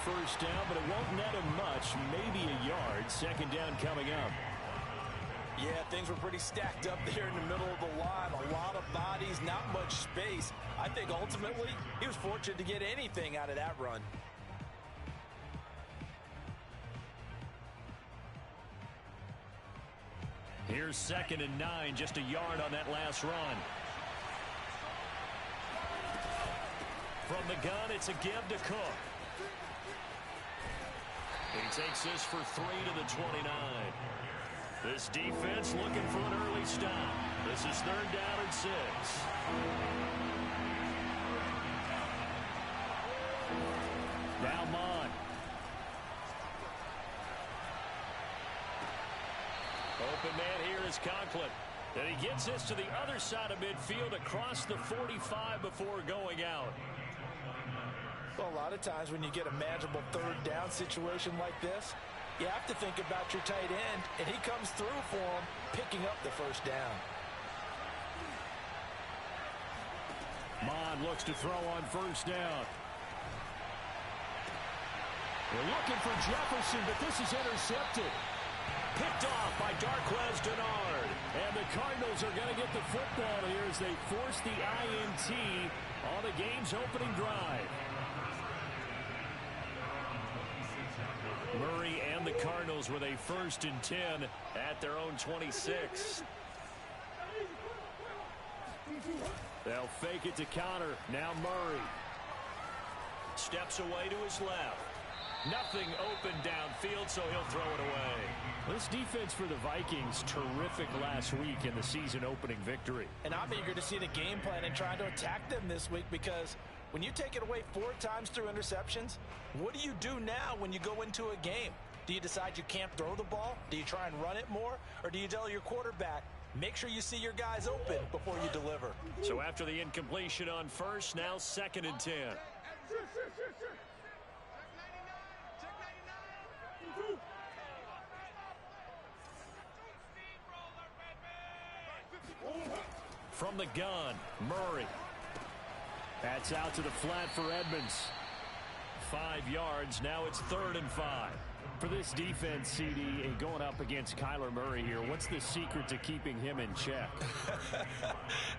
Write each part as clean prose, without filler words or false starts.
first down, but it won't net him much, maybe a yard. Second down coming up. Yeah, things were pretty stacked up there in the middle of the line. A lot of bodies, not much space. I think ultimately he was fortunate to get anything out of that run. Here's 2nd and 9, just a yard on that last run. From the gun, it's a give to Cook. He takes this for 3 to the 29. This defense looking for an early stop. This is 3rd down and 6. Now Mon. Open man here is Conklin. And he gets this to the other side of midfield across the 45 before going out. Well, a lot of times when you get a manageable 3rd down situation like this, you have to think about your tight end, and he comes through for him, picking up the 1st down. Mon looks to throw on 1st down. They're looking for Jefferson, but this is intercepted. Picked off by Darquez Denard. And the Cardinals are going to get the football here as they force the INT on the game's opening drive. Murray and the Cardinals with a 1st and 10 at their own 26. They'll fake it to counter. Now Murray steps away to his left. Nothing open downfield, so he'll throw it away. This defense for the Vikings, terrific last week in the season opening victory. And I'm eager to see the game plan and trying to attack them this week, because when you take it away 4 times through interceptions, what do you do now when you go into a game? Do you decide you can't throw the ball? Do you try and run it more? Or do you tell your quarterback, make sure you see your guys open before you deliver? So after the incompletion on 1st, now 2nd and 10. From the gun, Murray. That's out to the flat for Edmonds. 5 yards. Now it's 3rd and 5. For this defense, CD, and going up against Kyler Murray here, what's the secret to keeping him in check?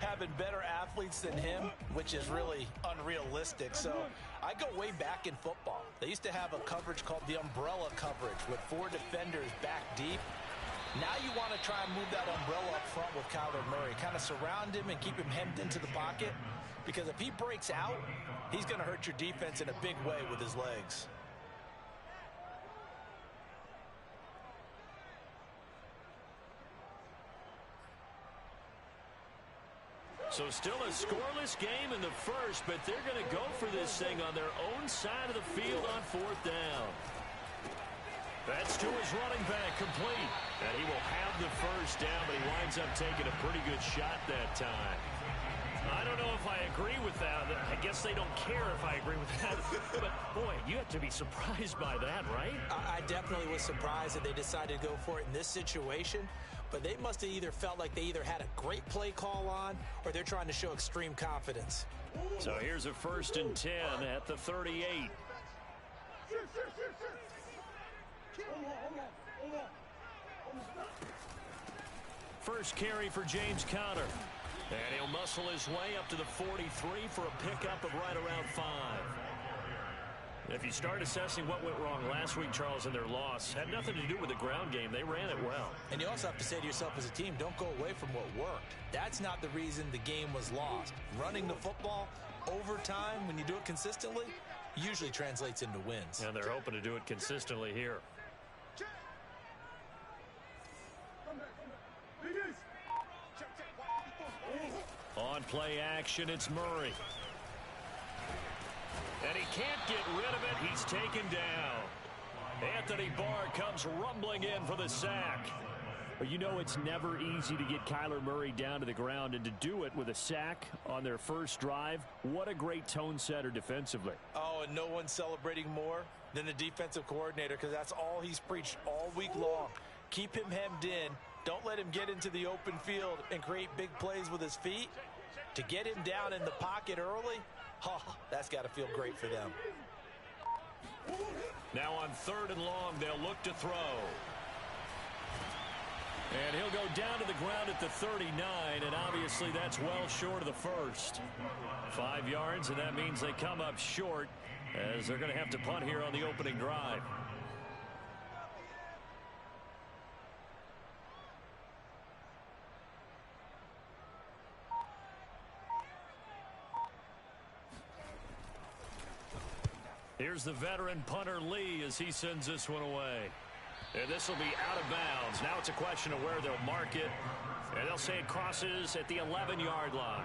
Having better athletes than him, which is really unrealistic. So I go way back in football. They used to have a coverage called the umbrella coverage with 4 defenders back deep. Now you want to try and move that umbrella up front with Kyler Murray. Kind of surround him and keep him hemmed into the pocket. Because if he breaks out, he's going to hurt your defense in a big way with his legs. So still a scoreless game in the 1st, but they're going to go for this thing on their own side of the field on 4th down. That's to his running back, complete. And he will have the 1st down, but he winds up taking a pretty good shot that time. I don't know if I agree with that. I guess they don't care if I agree with that. But, boy, you have to be surprised by that, right? I definitely was surprised that they decided to go for it in this situation. But they must have either felt like they either had a great play call on or they're trying to show extreme confidence. So here's a 1st and 10 at the 38. First carry for James Conner. And he'll muscle his way up to the 43 for a pickup of right around 5. If you start assessing what went wrong last week, Charles, in their loss, had nothing to do with the ground game. They ran it well. And you also have to say to yourself as a team, don't go away from what worked. That's not the reason the game was lost. Running the football over time, when you do it consistently, usually translates into wins. And they're hoping to do it consistently here. On play action, it's Murray. And he can't get rid of it. He's taken down. Anthony Barr comes rumbling in for the sack. But you know it's never easy to get Kyler Murray down to the ground, and to do it with a sack on their first drive, what a great tone setter defensively. Oh, and no one's celebrating more than the defensive coordinator, because that's all he's preached all week long. Keep him hemmed in. Don't let him get into the open field and create big plays with his feet. To get him down in the pocket early, that's got to feel great for them. Now on 3rd and long, they'll look to throw. And he'll go down to the ground at the 39, and obviously that's well short of the first. 5 yards, and that means they come up short as they're going to have to punt here on the opening drive. Here's the veteran punter Lee as he sends this one away. And this will be out of bounds. Now it's a question of where they'll mark it. And they'll say it crosses at the 11-yard line.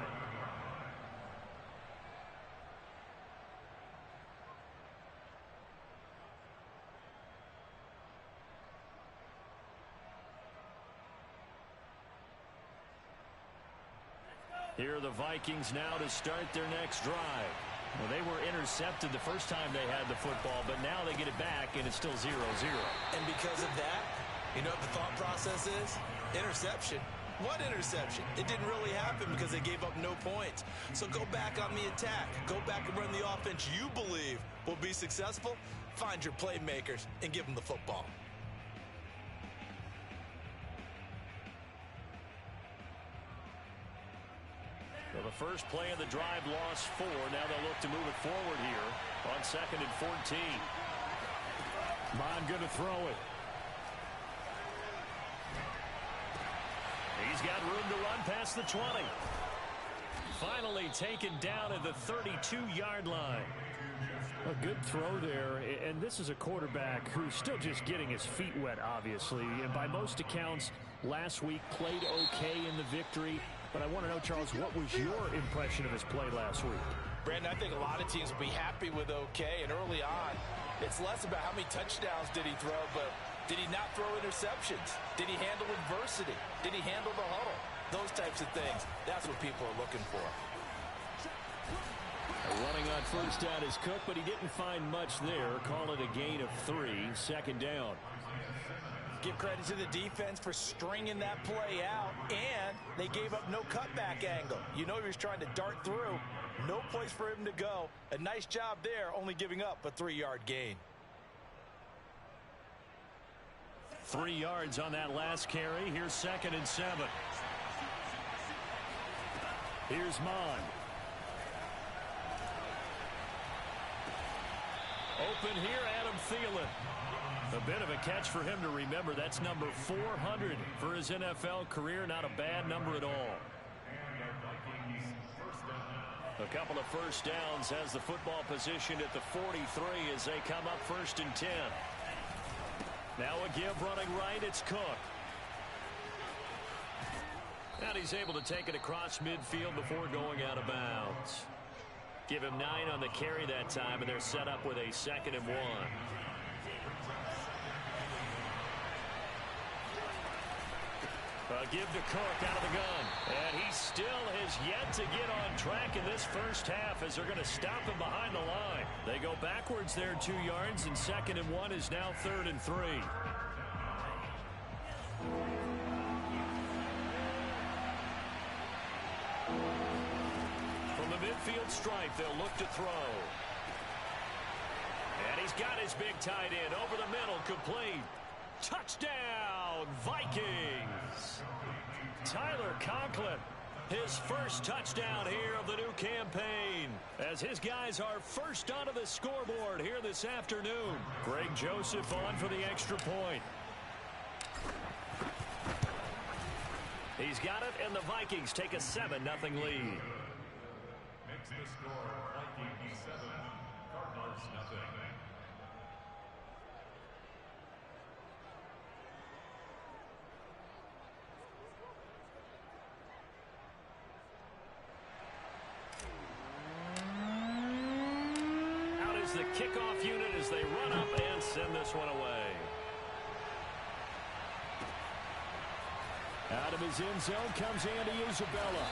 Here are the Vikings now to start their next drive. Well, they were intercepted the first time they had the football, but now they get it back, and it's still 0-0. And because of that, you know what the thought process is? Interception. What interception? It didn't really happen because they gave up no points. So go back on the attack. Go back and run the offense you believe will be successful. Find your playmakers and give them the football. So the first play of the drive lost 4. Now they'll look to move it forward here on 2nd and 14. Bond going to throw it. He's got room to run past the 20. Finally taken down at the 32-yard line. A good throw there, and this is a quarterback who's still just getting his feet wet, obviously. And by most accounts, last week played okay in the victory. But I want to know, Charles, what was your impression of his play last week? Brandon, I think a lot of teams will be happy with okay. And early on, it's less about how many touchdowns did he throw, but did he not throw interceptions? Did he handle adversity? Did he handle the huddle? Those types of things. That's what people are looking for. Running on first down is Cook, but he didn't find much there. Call it a gain of 3, 2nd down. Give credit to the defense for stringing that play out, and they gave up no cutback angle. You know he was trying to dart through. No place for him to go. A nice job there, only giving up a 3-yard gain. 3 yards on that last carry. Here's 2nd and 7. Here's Mon. Open here, Adam Thielen. A bit of a catch for him to remember. That's number 400 for his NFL career. Not a bad number at all. A couple of first downs has the football positioned at the 43 as they come up 1st and 10. Now a give running right. It's Cook. And he's able to take it across midfield before going out of bounds. Give him 9 on the carry that time, and they're set up with a 2nd and 1. Give to Cook out of the gun. And he still has yet to get on track in this first half as they're going to stop him behind the line. They go backwards there 2 yards, and 2nd and 1 is now 3rd and 3. From the midfield stripe, they'll look to throw. And he's got his big tight end over the middle, complete. Touchdown, Vikings! Tyler Conklin, his first touchdown here of the new campaign, as his guys are first onto the scoreboard here this afternoon. Greg Joseph on for the extra point. He's got it, and the Vikings take a 7-0 lead. Makes the score Vikings 7, Cardinals 0. The kickoff unit as they run up and send this one away. Out of his end zone comes Andy Isabella.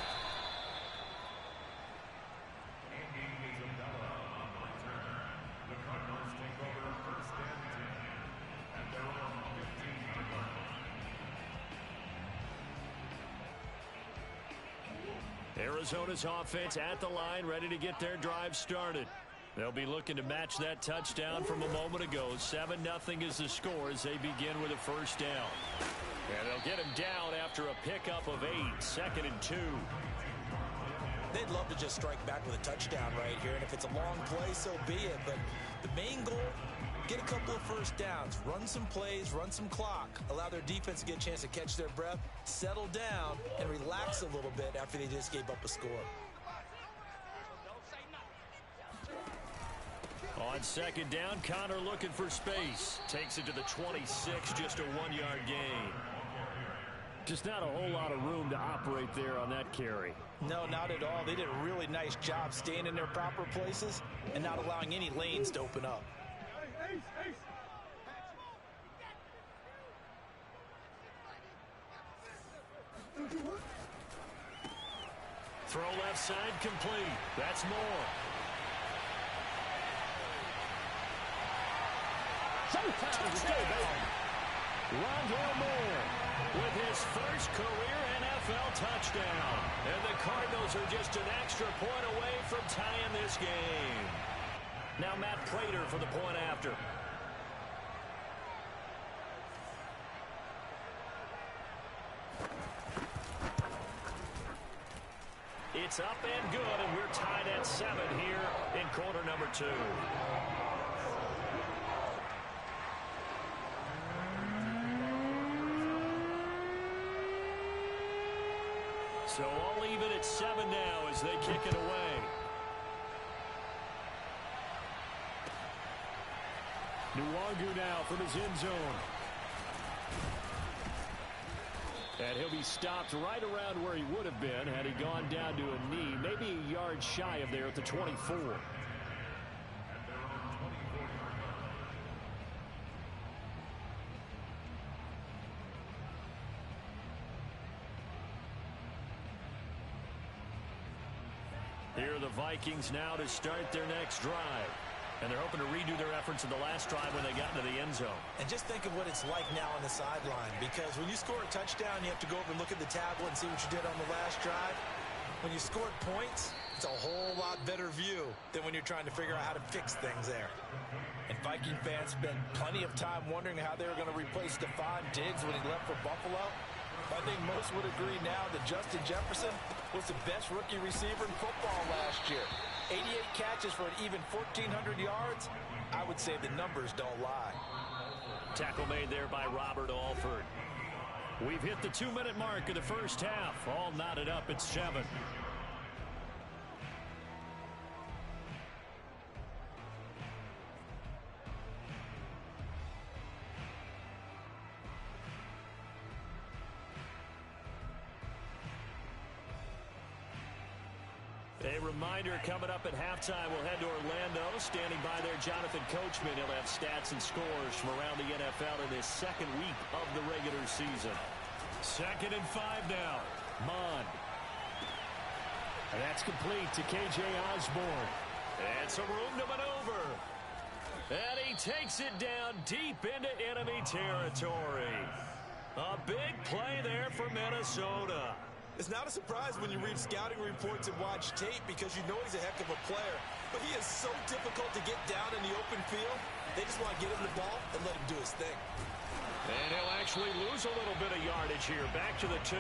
Andy Isabella on the return. The Cardinals take over 1st and 10 at their own 15-yard line. Arizona's offense at the line, ready to get their drive started. They'll be looking to match that touchdown from a moment ago. 7-0 is the score as they begin with a first down. And they'll get him down after a pickup of 8, 2nd and 2. They'd love to just strike back with a touchdown right here, and if it's a long play, so be it. But the main goal, get a couple of first downs, run some plays, run some clock, allow their defense to get a chance to catch their breath, settle down, and relax a little bit after they just gave up a score. On 2nd down, Connor looking for space. Takes it to the 26, just a 1-yard gain. Just not a whole lot of room to operate there on that carry. No, not at all. They did a really nice job staying in their proper places and not allowing any lanes to open up. Throw left side complete. That's Moore. Touchdown! Rondale Moore with his first career NFL touchdown. And the Cardinals are just an extra point away from tying this game. Now Matt Prater for the point after. It's up and good, and we're tied at 7 here in quarter number 2. So all even at 7 now as they kick it away. Nwangu now from his end zone. And he'll be stopped right around where he would have been had he gone down to a knee, maybe a yard shy of there at the 24. Here are the Vikings now to start their next drive. And they're hoping to redo their efforts in the last drive when they got into the end zone. And just think of what it's like now on the sideline, because when you score a touchdown, you have to go over and look at the tablet and see what you did on the last drive. When you scored points, it's a whole lot better view than when you're trying to figure out how to fix things there. And Viking fans spent plenty of time wondering how they were going to replace Stephon Diggs when he left for Buffalo. I think most would agree now that Justin Jefferson was the best rookie receiver in football last year. 88 catches for an even 1,400 yards. I would say the numbers don't lie. Tackle made there by Robert Alford. We've hit the 2-minute mark of the first half. All knotted up at 7. A reminder, coming up at halftime, we'll head to Orlando. Standing by there, Jonathan Coachman. He'll have stats and scores from around the NFL in this second week of the regular season. 2nd and 5 now. Mond. And that's complete to K.J. Osborne. And some room to maneuver. And he takes it down deep into enemy territory. A big play there for Minnesota. It's not a surprise when you read scouting reports and watch tape because you know he's a heck of a player. But he is so difficult to get down in the open field. They just want to get him the ball and let him do his thing. And he'll actually lose a little bit of yardage here. Back to the 2.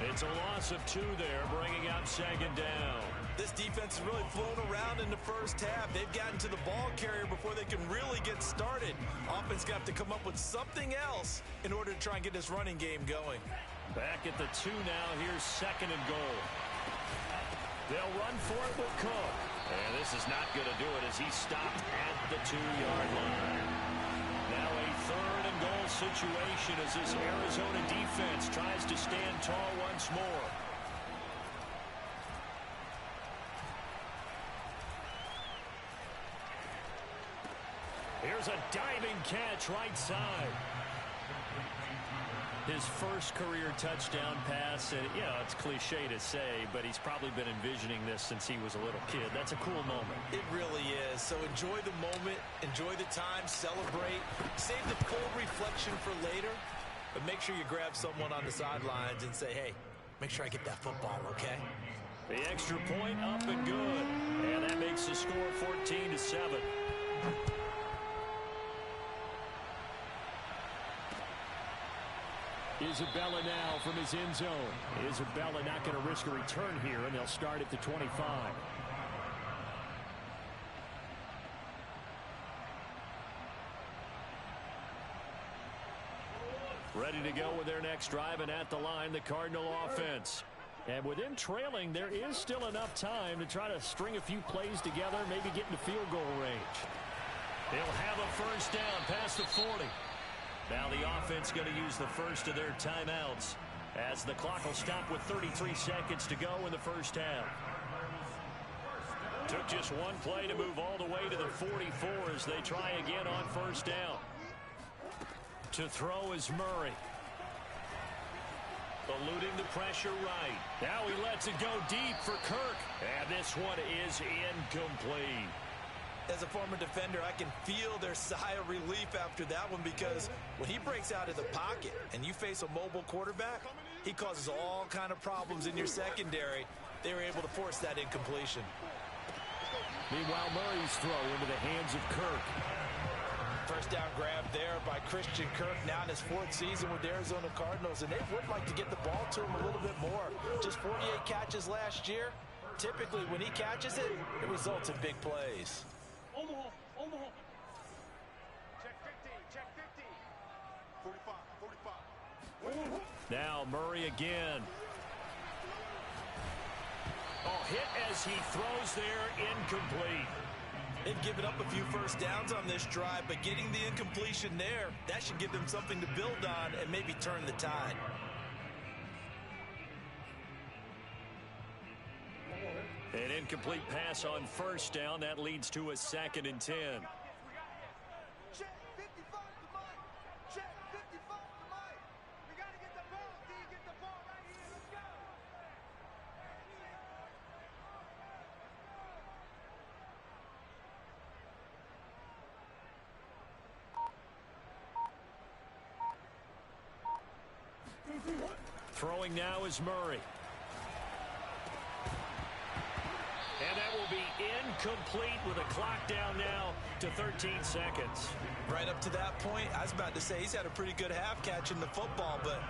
It's a loss of 2 there, bringing up 2nd down. This defense has really flown around in the first half. They've gotten to the ball carrier before they can really get started. Offense got to come up with something else in order to try and get this running game going. Back at the 2 now. Here's 2nd and goal. They'll run for it with Cook. And this is not going to do it as he's stopped at the 2-yard line. Now a 3rd and goal situation as this Arizona defense tries to stand tall once more. Here's a diving catch right side. His first career touchdown pass, and it's cliche to say, but he's probably been envisioning this since he was a little kid. That's a cool moment. It really is. So enjoy the moment, enjoy the time, celebrate, save the full reflection for later, but make sure you grab someone on the sidelines and say, hey, make sure I get that football, okay? The extra point up and good. And that makes the score 14-7. Isabella now from his end zone. Isabella not going to risk a return here, and they'll start at the 25. Ready to go with their next drive, and at the line, the Cardinal offense. And with them trailing, there is still enough time to try to string a few plays together, maybe get into field goal range. They'll have a first down past the 40. Now the offense going to use the first of their timeouts as the clock will stop with 33 seconds to go in the first half. Took just one play to move all the way to the 44 as they try again on first down. To throw is Murray. Eluding the pressure right. Now he lets it go deep for Kirk. And this one is incomplete. As a former defender, I can feel their sigh of relief after that one, because when he breaks out of the pocket and you face a mobile quarterback, he causes all kind of problems in your secondary. They were able to force that incompletion. Meanwhile, Murray's throw into the hands of Kirk. First down grab there by Christian Kirk, now in his 4th season with the Arizona Cardinals, and they would like to get the ball to him a little bit more. Just 48 catches last year. Typically, when he catches it, it results in big plays. Omaha. Check 50, check 50. 45. Now Murray again. Oh, hit as he throws there, incomplete. They've given up a few first downs on this drive, but getting the incompletion there, that should give them something to build on and maybe turn the tide. An incomplete pass on first down. That leads to a 2nd and 10. Check 55 to Mike. Check 55 to Mike. We got to get the ball, D. Get the ball right here. Let's go. Throwing now is Murray. And that will be incomplete with a clock down now to 13 seconds. Right up to that point, I was about to say he's had a pretty good half catching the football, but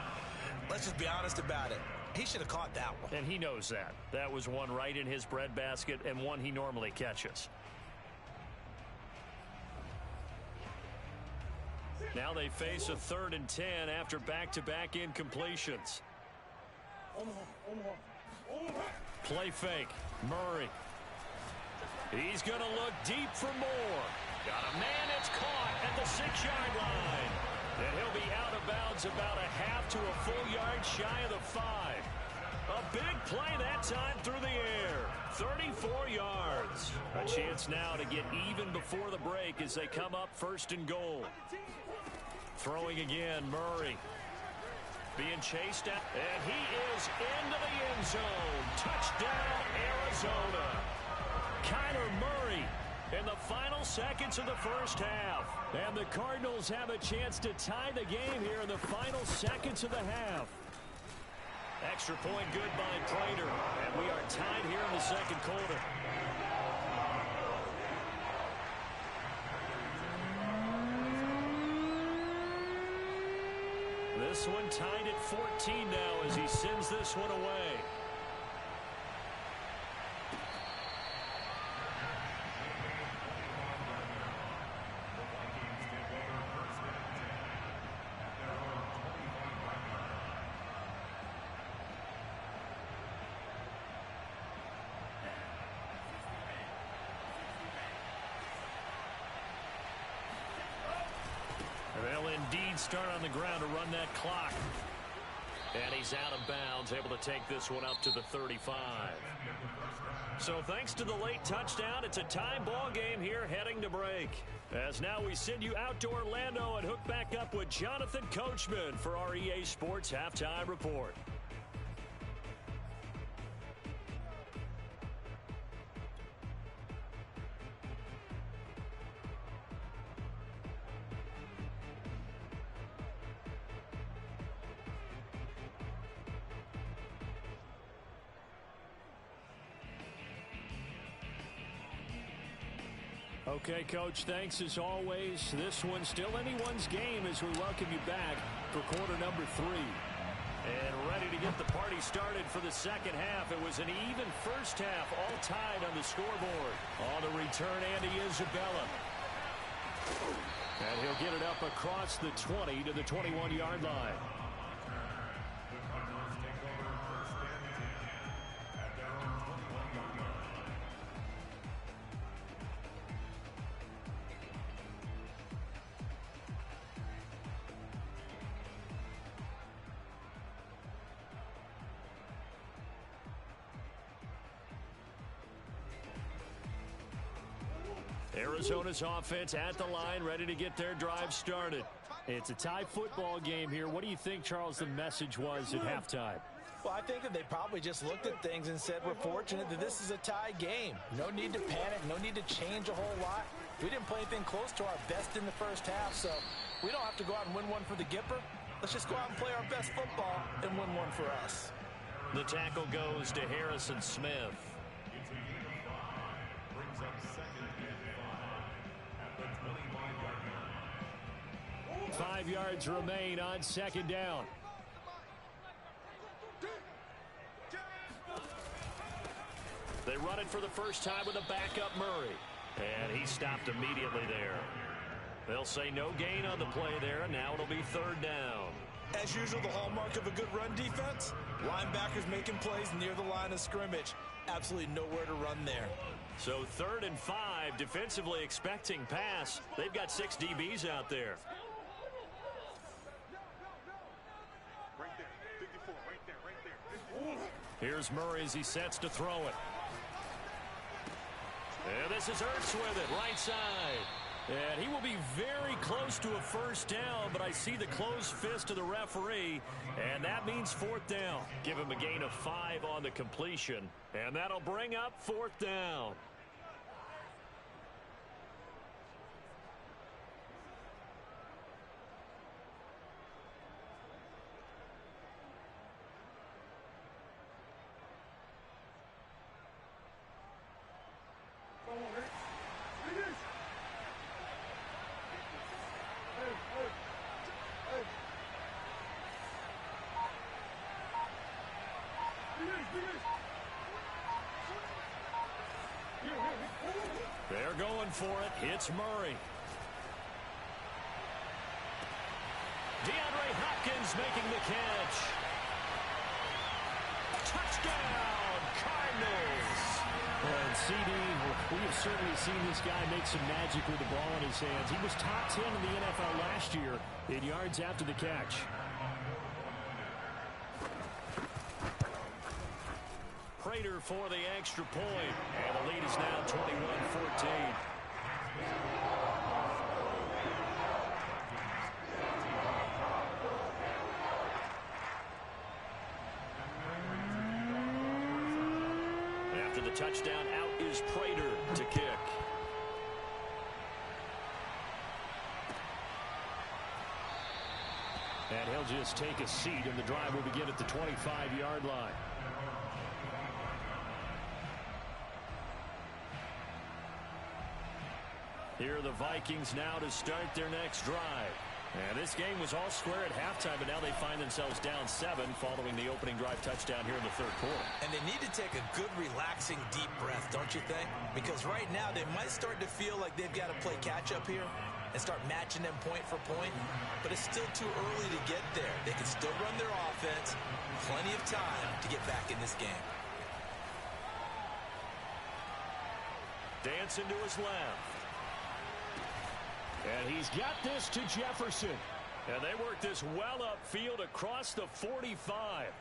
let's just be honest about it. He should have caught that one. And he knows that. That was one right in his breadbasket and one he normally catches. Now they face a 3rd and 10 after back-to-back incompletions. Play fake. Murray. He's going to look deep for more. Got a man, it's caught at the 6-yard line. And he'll be out of bounds about a half to a full yard shy of the 5. A big play that time through the air. 34 yards. A chance now to get even before the break as they come up 1st and goal. Throwing again, Murray. Being chased at, and he is into the end zone. Touchdown, Arizona. Kyler Murray in the final seconds of the first half. And the Cardinals have a chance to tie the game here in the final seconds of the half. Extra point good by Prater. And we are tied here in the 2nd quarter. This one tied at 14 now as he sends this one away. They'll indeed start on the ground to run that clock. And he's out of bounds, able to take this one up to the 35. So thanks to the late touchdown, it's a tie ball game here heading to break. As now we send you out to Orlando and hook back up with Jonathan Coachman for our EA Sports Halftime Report. Okay, Coach, thanks as always. This one's still anyone's game as we welcome you back for quarter number 3. And ready to get the party started for the second half. It was an even first half, all tied on the scoreboard. On the return, Andy Isabella. And he'll get it up across the 20 to the 21-yard line. Arizona's offense at the line, ready to get their drive started. It's a tie football game here. What do you think, Charles, the message was at halftime? Well, I think that they probably just looked at things and said, we're fortunate that this is a tie game. No need to panic, no need to change a whole lot. We didn't play anything close to our best in the first half, so we don't have to go out and win one for the Gipper. Let's just go out and play our best football and win one for us. The tackle goes to Harrison Smith. 5 yards remain on second down. They run it for the first time with a backup Murray. And he stopped immediately there. They'll say no gain on the play there, and now it'll be third down. As usual, the hallmark of a good run defense, linebackers making plays near the line of scrimmage. Absolutely nowhere to run there. So 3rd and 5, defensively expecting pass. They've got 6 DBs out there. Here's Murray as he sets to throw it. And this is Ertz with it, right side. And he will be very close to a first down, but I see the closed fist of the referee, and that means 4th down. Give him a gain of 5 on the completion, and that'll bring up 4th down. They're going for it. It's Murray. DeAndre Hopkins making the catch. Touchdown, Cardinals. And CD, we have certainly seen this guy make some magic with the ball in his hands. He was top 10 in the NFL last year in yards after the catch. Prater for the extra point. And the lead is now 21-14. After the touchdown, out is Prater to kick. And he'll just take a seat, and the drive will begin at the 25-yard line. Here are the Vikings now to start their next drive. And this game was all square at halftime, but now they find themselves down 7 following the opening drive touchdown here in the 3rd quarter. And they need to take a good, relaxing, deep breath, don't you think? Because right now they might start to feel like they've got to play catch-up here and start matching them point for point. But it's still too early to get there. They can still run their offense. Plenty of time to get back in this game. Dancing to his left. And he's got this to Jefferson. And they work this well upfield across the 45.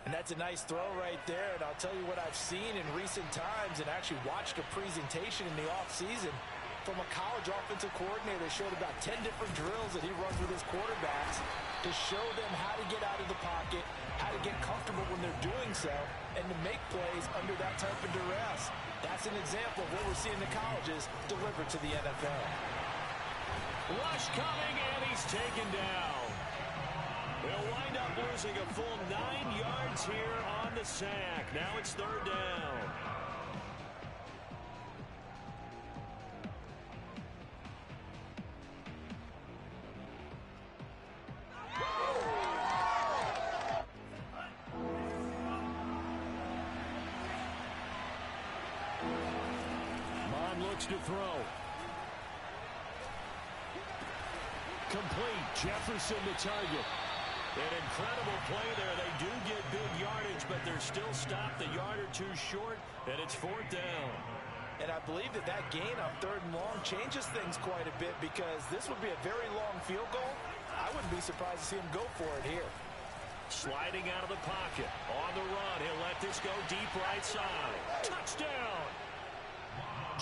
And that's a nice throw right there. And I'll tell you what I've seen in recent times and actually watched a presentation in the offseason from a college offensive coordinator that showed about 10 different drills that he runs with his quarterbacks to show them how to get out of the pocket, how to get comfortable when they're doing so, and to make plays under that type of duress. That's an example of what we're seeing in the colleges delivered to the NFL. Rush coming, and he's taken down. They'll wind up losing a full 9 yards here on the sack. Now it's 3rd down. looks to throw. Complete. Jefferson the target. An incredible play there. They do get big yardage, but they're still stopped a yard or two short, and it's 4th down. And I believe that gain on 3rd and long changes things quite a bit, because this would be a very long field goal. I wouldn't be surprised to see him go for it here. Sliding out of the pocket. On the run. He'll let this go deep right side. Touchdown!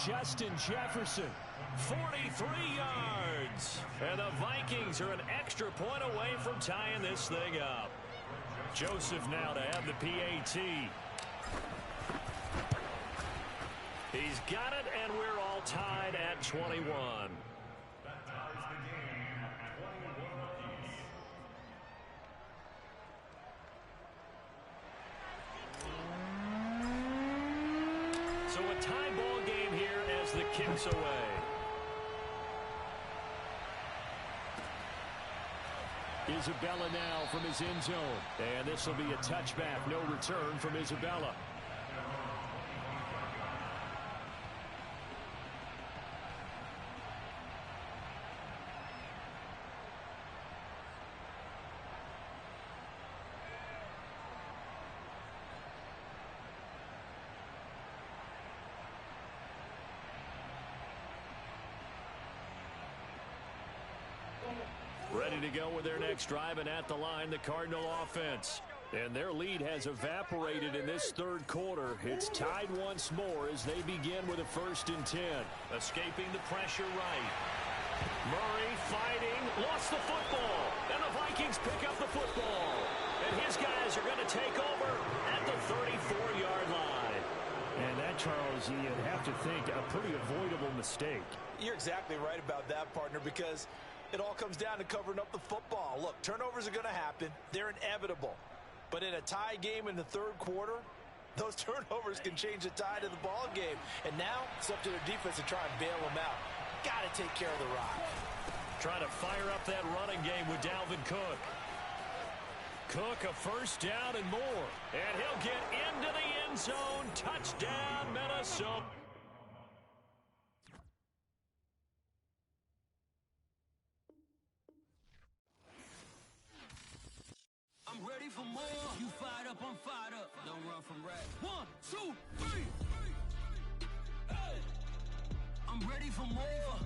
Justin Jefferson. 43 yards. And the Vikings are an extra point away from tying this thing up. Joseph now to have the PAT. He's got it, and we're all tied at 21. That ties the game, 21 apiece. So a tie ball game here as the kick's away. Isabella now from his end zone. And this will be a touchback. No return from Isabella. Ready to go with their next drive, and at the line, the Cardinal offense. And their lead has evaporated in this 3rd quarter. It's tied once more as they begin with a 1st and 10. Escaping the pressure right. Murray fighting, lost the football. And the Vikings pick up the football. And his guys are going to take over at the 34-yard line. And that, Charles, you'd have to think a pretty avoidable mistake. You're exactly right about that, partner, because it all comes down to covering up the football. Look, turnovers are going to happen. They're inevitable. But in a tie game in the 3rd quarter, those turnovers can change the tide of the ball game. And now it's up to their defense to try and bail them out. Got to take care of the rock. Trying to fire up that running game with Dalvin Cook. Cook, a 1st down and more. And he'll get into the end zone. Touchdown, Minnesota. I'm ready for more. You fired up, I'm fired up. Don't run from rap. 1, 2, 3. Hey. I'm ready for more.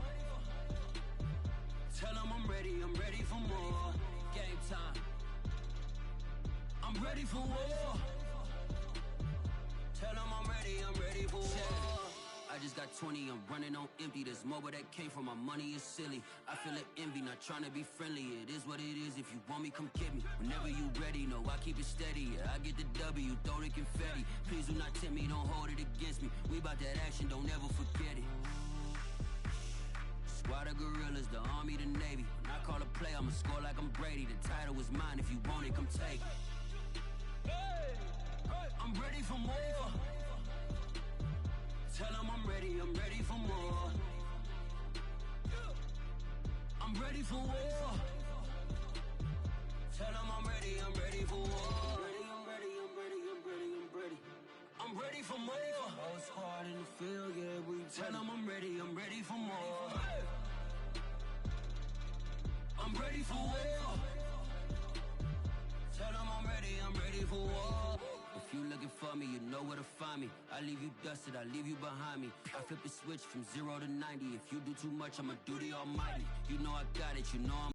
Tell them I'm ready for more. Game time. I'm ready for war. Tell them I'm ready for war. I just got 20, I'm running on empty. There's more where that came from, my money is silly. I feel it envy, not trying to be friendly. It is what it is, if you want me, come get me. Whenever you ready, no, I keep it steady. Yeah, I get the W, throw the confetti. Please do not tempt me, don't hold it against me. We about that action, don't ever forget it. Squad of gorillas, the army, the navy. When I call a play, I'ma score like I'm Brady. The title is mine, if you want it, come take it. I'm ready for more. Tell them I'm ready for more. I'm ready for war. Tell them I'm ready for war. I'm ready for more. Whole squad in the field, yeah, we tell them I'm ready for more. I'm ready for war. Tell them I'm ready for war. If you looking for me, you know where to find me. I leave you dusted, I leave you behind me. I flip the switch from 0 to 90. If you do too much, I'ma do the almighty. You know I got it, you know I'm